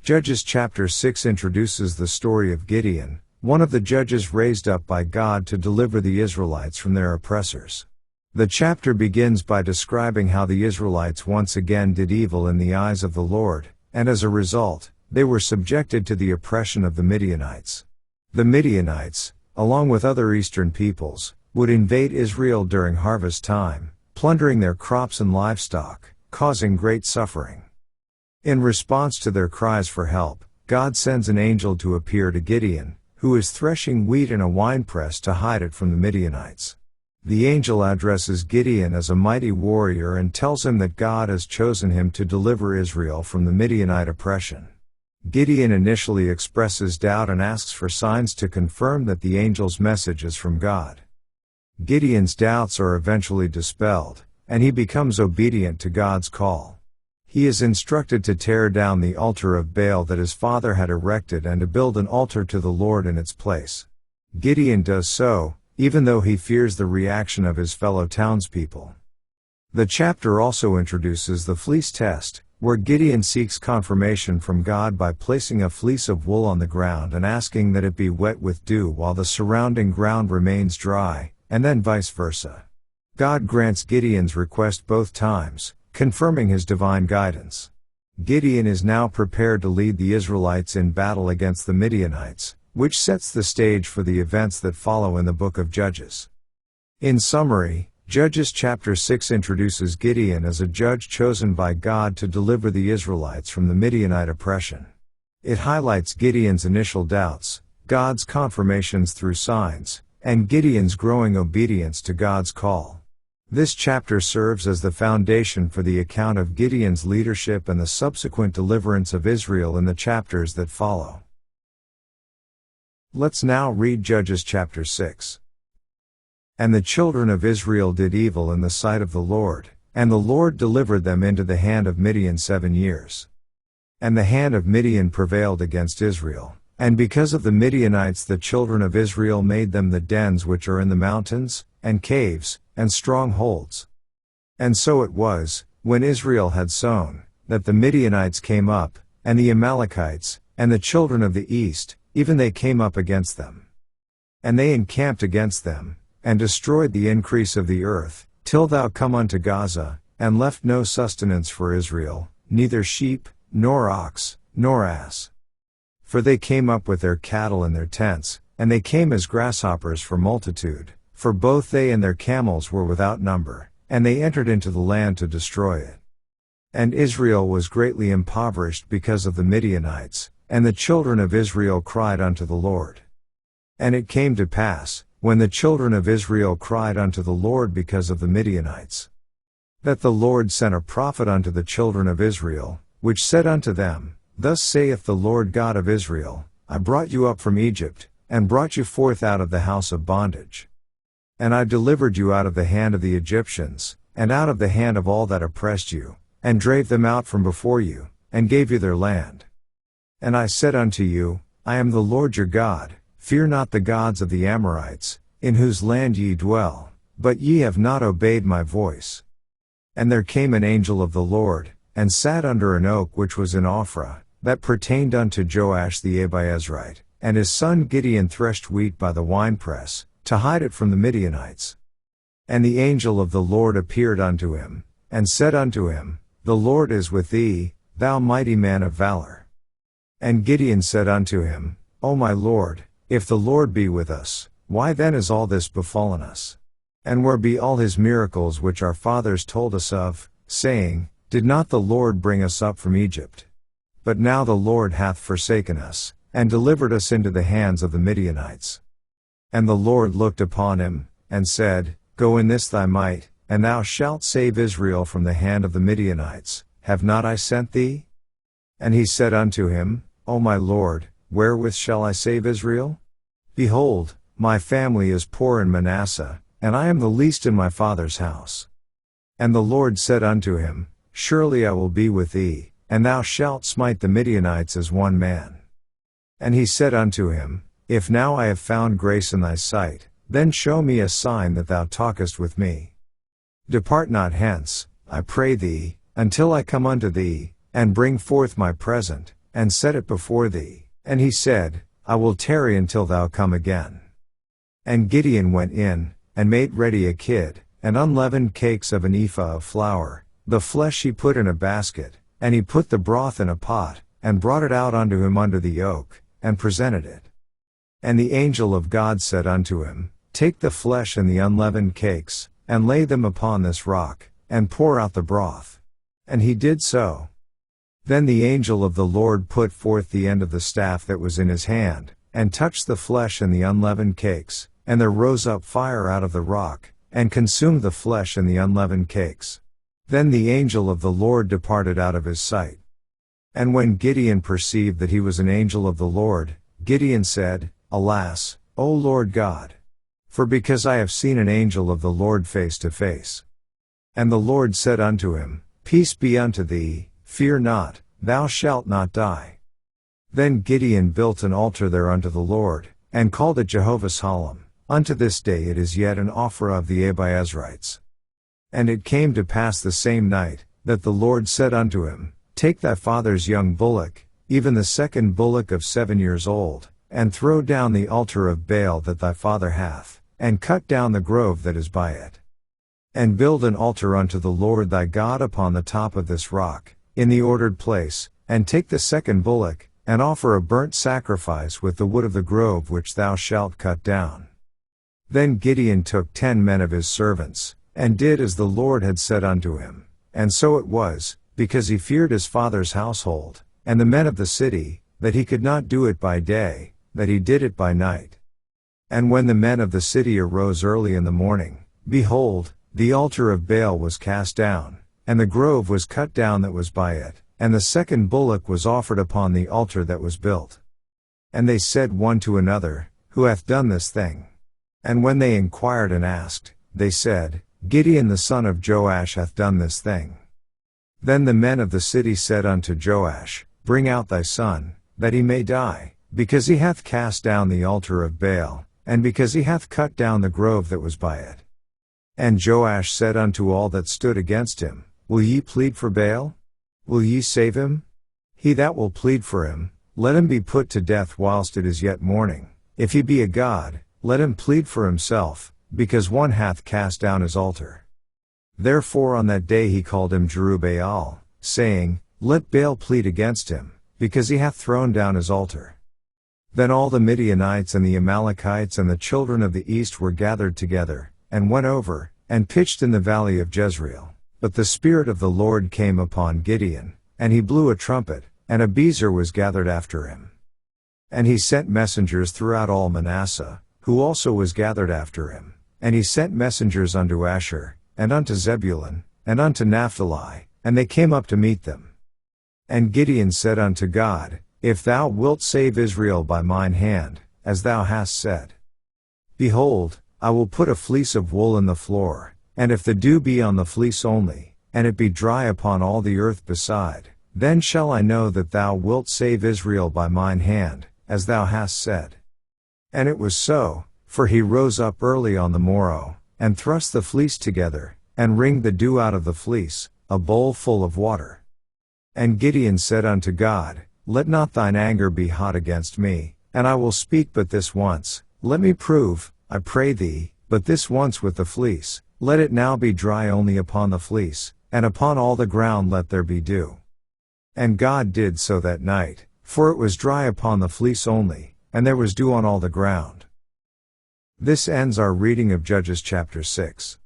Judges chapter 6 introduces the story of Gideon, one of the judges raised up by God to deliver the Israelites from their oppressors. The chapter begins by describing how the Israelites once again did evil in the eyes of the Lord, and as a result, they were subjected to the oppression of the Midianites. The Midianites, along with other eastern peoples, would invade Israel during harvest time, plundering their crops and livestock, causing great suffering. In response to their cries for help, God sends an angel to appear to Gideon, who is threshing wheat in a winepress to hide it from the Midianites. The angel addresses Gideon as a mighty warrior and tells him that God has chosen him to deliver Israel from the Midianite oppression. Gideon initially expresses doubt and asks for signs to confirm that the angel's message is from God. Gideon's doubts are eventually dispelled, and he becomes obedient to God's call. He is instructed to tear down the altar of Baal that his father had erected and to build an altar to the Lord in its place. Gideon does so, even though he fears the reaction of his fellow townspeople. The chapter also introduces the fleece test, where Gideon seeks confirmation from God by placing a fleece of wool on the ground and asking that it be wet with dew while the surrounding ground remains dry, and then vice versa. God grants Gideon's request both times, confirming his divine guidance. Gideon is now prepared to lead the Israelites in battle against the Midianites, which sets the stage for the events that follow in the book of Judges. In summary, Judges chapter 6 introduces Gideon as a judge chosen by God to deliver the Israelites from the Midianite oppression. It highlights Gideon's initial doubts, God's confirmations through signs, and Gideon's growing obedience to God's call. This chapter serves as the foundation for the account of Gideon's leadership and the subsequent deliverance of Israel in the chapters that follow. Let's now read Judges chapter 6. And the children of Israel did evil in the sight of the Lord, and the Lord delivered them into the hand of Midian 7 years. And the hand of Midian prevailed against Israel, and because of the Midianites the children of Israel made them the dens which are in the mountains, and caves, and strongholds. And so it was, when Israel had sown, that the Midianites came up, and the Amalekites, and the children of the east, even they came up against them. And they encamped against them, and destroyed the increase of the earth, till thou come unto Gaza, and left no sustenance for Israel, neither sheep, nor ox, nor ass. For they came up with their cattle and their tents, and they came as grasshoppers for multitude, for both they and their camels were without number, and they entered into the land to destroy it. And Israel was greatly impoverished because of the Midianites, and the children of Israel cried unto the Lord. And it came to pass, when the children of Israel cried unto the Lord because of the Midianites, that the Lord sent a prophet unto the children of Israel, which said unto them, Thus saith the Lord God of Israel, I brought you up from Egypt, and brought you forth out of the house of bondage. And I delivered you out of the hand of the Egyptians, and out of the hand of all that oppressed you, and drave them out from before you, and gave you their land. And I said unto you, I am the Lord your God, fear not the gods of the Amorites, in whose land ye dwell, but ye have not obeyed my voice. And there came an angel of the Lord, and sat under an oak which was in Ophrah, that pertained unto Joash the Abiezrite, and his son Gideon threshed wheat by the winepress, to hide it from the Midianites. And the angel of the Lord appeared unto him, and said unto him, The Lord is with thee, thou mighty man of valor. And Gideon said unto him, O my Lord, if the Lord be with us, why then is all this befallen us? And where be all his miracles which our fathers told us of, saying, Did not the Lord bring us up from Egypt? But now the Lord hath forsaken us, and delivered us into the hands of the Midianites. And the Lord looked upon him, and said, Go in this thy might, and thou shalt save Israel from the hand of the Midianites, have not I sent thee? And he said unto him, O my Lord, wherewith shall I save Israel? Behold, my family is poor in Manasseh, and I am the least in my father's house. And the Lord said unto him, Surely I will be with thee, and thou shalt smite the Midianites as one man. And he said unto him, If now I have found grace in thy sight, then show me a sign that thou talkest with me. Depart not hence, I pray thee, until I come unto thee, and bring forth my present, and set it before thee. And he said, I will tarry until thou come again. And Gideon went in, and made ready a kid, and unleavened cakes of an ephah of flour. The flesh he put in a basket, and he put the broth in a pot, and brought it out unto him under the oak, and presented it. And the angel of God said unto him, Take the flesh and the unleavened cakes, and lay them upon this rock, and pour out the broth. And he did so. Then the angel of the Lord put forth the end of the staff that was in his hand, and touched the flesh and the unleavened cakes, and there rose up fire out of the rock, and consumed the flesh and the unleavened cakes. Then the angel of the Lord departed out of his sight. And when Gideon perceived that he was an angel of the Lord, Gideon said, Alas, O Lord God! For because I have seen an angel of the Lord face to face. And the Lord said unto him, Peace be unto thee, fear not, thou shalt not die. Then Gideon built an altar there unto the Lord, and called it Jehovah's Halom. Unto this day it is yet an offer of the Abiezrites. And it came to pass the same night, that the Lord said unto him, Take thy father's young bullock, even the second bullock of 7 years old, and throw down the altar of Baal that thy father hath, and cut down the grove that is by it. And build an altar unto the Lord thy God upon the top of this rock, in the ordered place, and take the second bullock, and offer a burnt sacrifice with the wood of the grove which thou shalt cut down. Then Gideon took 10 men of his servants, and did as the Lord had said unto him. And so it was, because he feared his father's household, and the men of the city, that he could not do it by day, that he did it by night. And when the men of the city arose early in the morning, behold, the altar of Baal was cast down, and the grove was cut down that was by it, and the second bullock was offered upon the altar that was built. And they said one to another, Who hath done this thing? And when they inquired and asked, they said, Gideon the son of Joash hath done this thing. Then the men of the city said unto Joash, Bring out thy son, that he may die, because he hath cast down the altar of Baal, and because he hath cut down the grove that was by it. And Joash said unto all that stood against him, Will ye plead for Baal? Will ye save him? He that will plead for him, let him be put to death whilst it is yet morning. If he be a god, let him plead for himself, because one hath cast down his altar. Therefore on that day he called him Jerubbaal, saying, Let Baal plead against him, because he hath thrown down his altar. Then all the Midianites and the Amalekites and the children of the east were gathered together, and went over, and pitched in the valley of Jezreel. But the Spirit of the Lord came upon Gideon, and he blew a trumpet, and Abiezer was gathered after him. And he sent messengers throughout all Manasseh, who also was gathered after him. And he sent messengers unto Asher, and unto Zebulun, and unto Naphtali, and they came up to meet them. And Gideon said unto God, If thou wilt save Israel by mine hand, as thou hast said, behold, I will put a fleece of wool in the floor, and if the dew be on the fleece only, and it be dry upon all the earth beside, then shall I know that thou wilt save Israel by mine hand, as thou hast said. And it was so, for he rose up early on the morrow, and thrust the fleece together, and wringed the dew out of the fleece, a bowl full of water. And Gideon said unto God, Let not thine anger be hot against me, and I will speak but this once, let me prove, I pray thee, but this once with the fleece, let it now be dry only upon the fleece, and upon all the ground let there be dew. And God did so that night, for it was dry upon the fleece only, and there was dew on all the ground. This ends our reading of Judges chapter 6.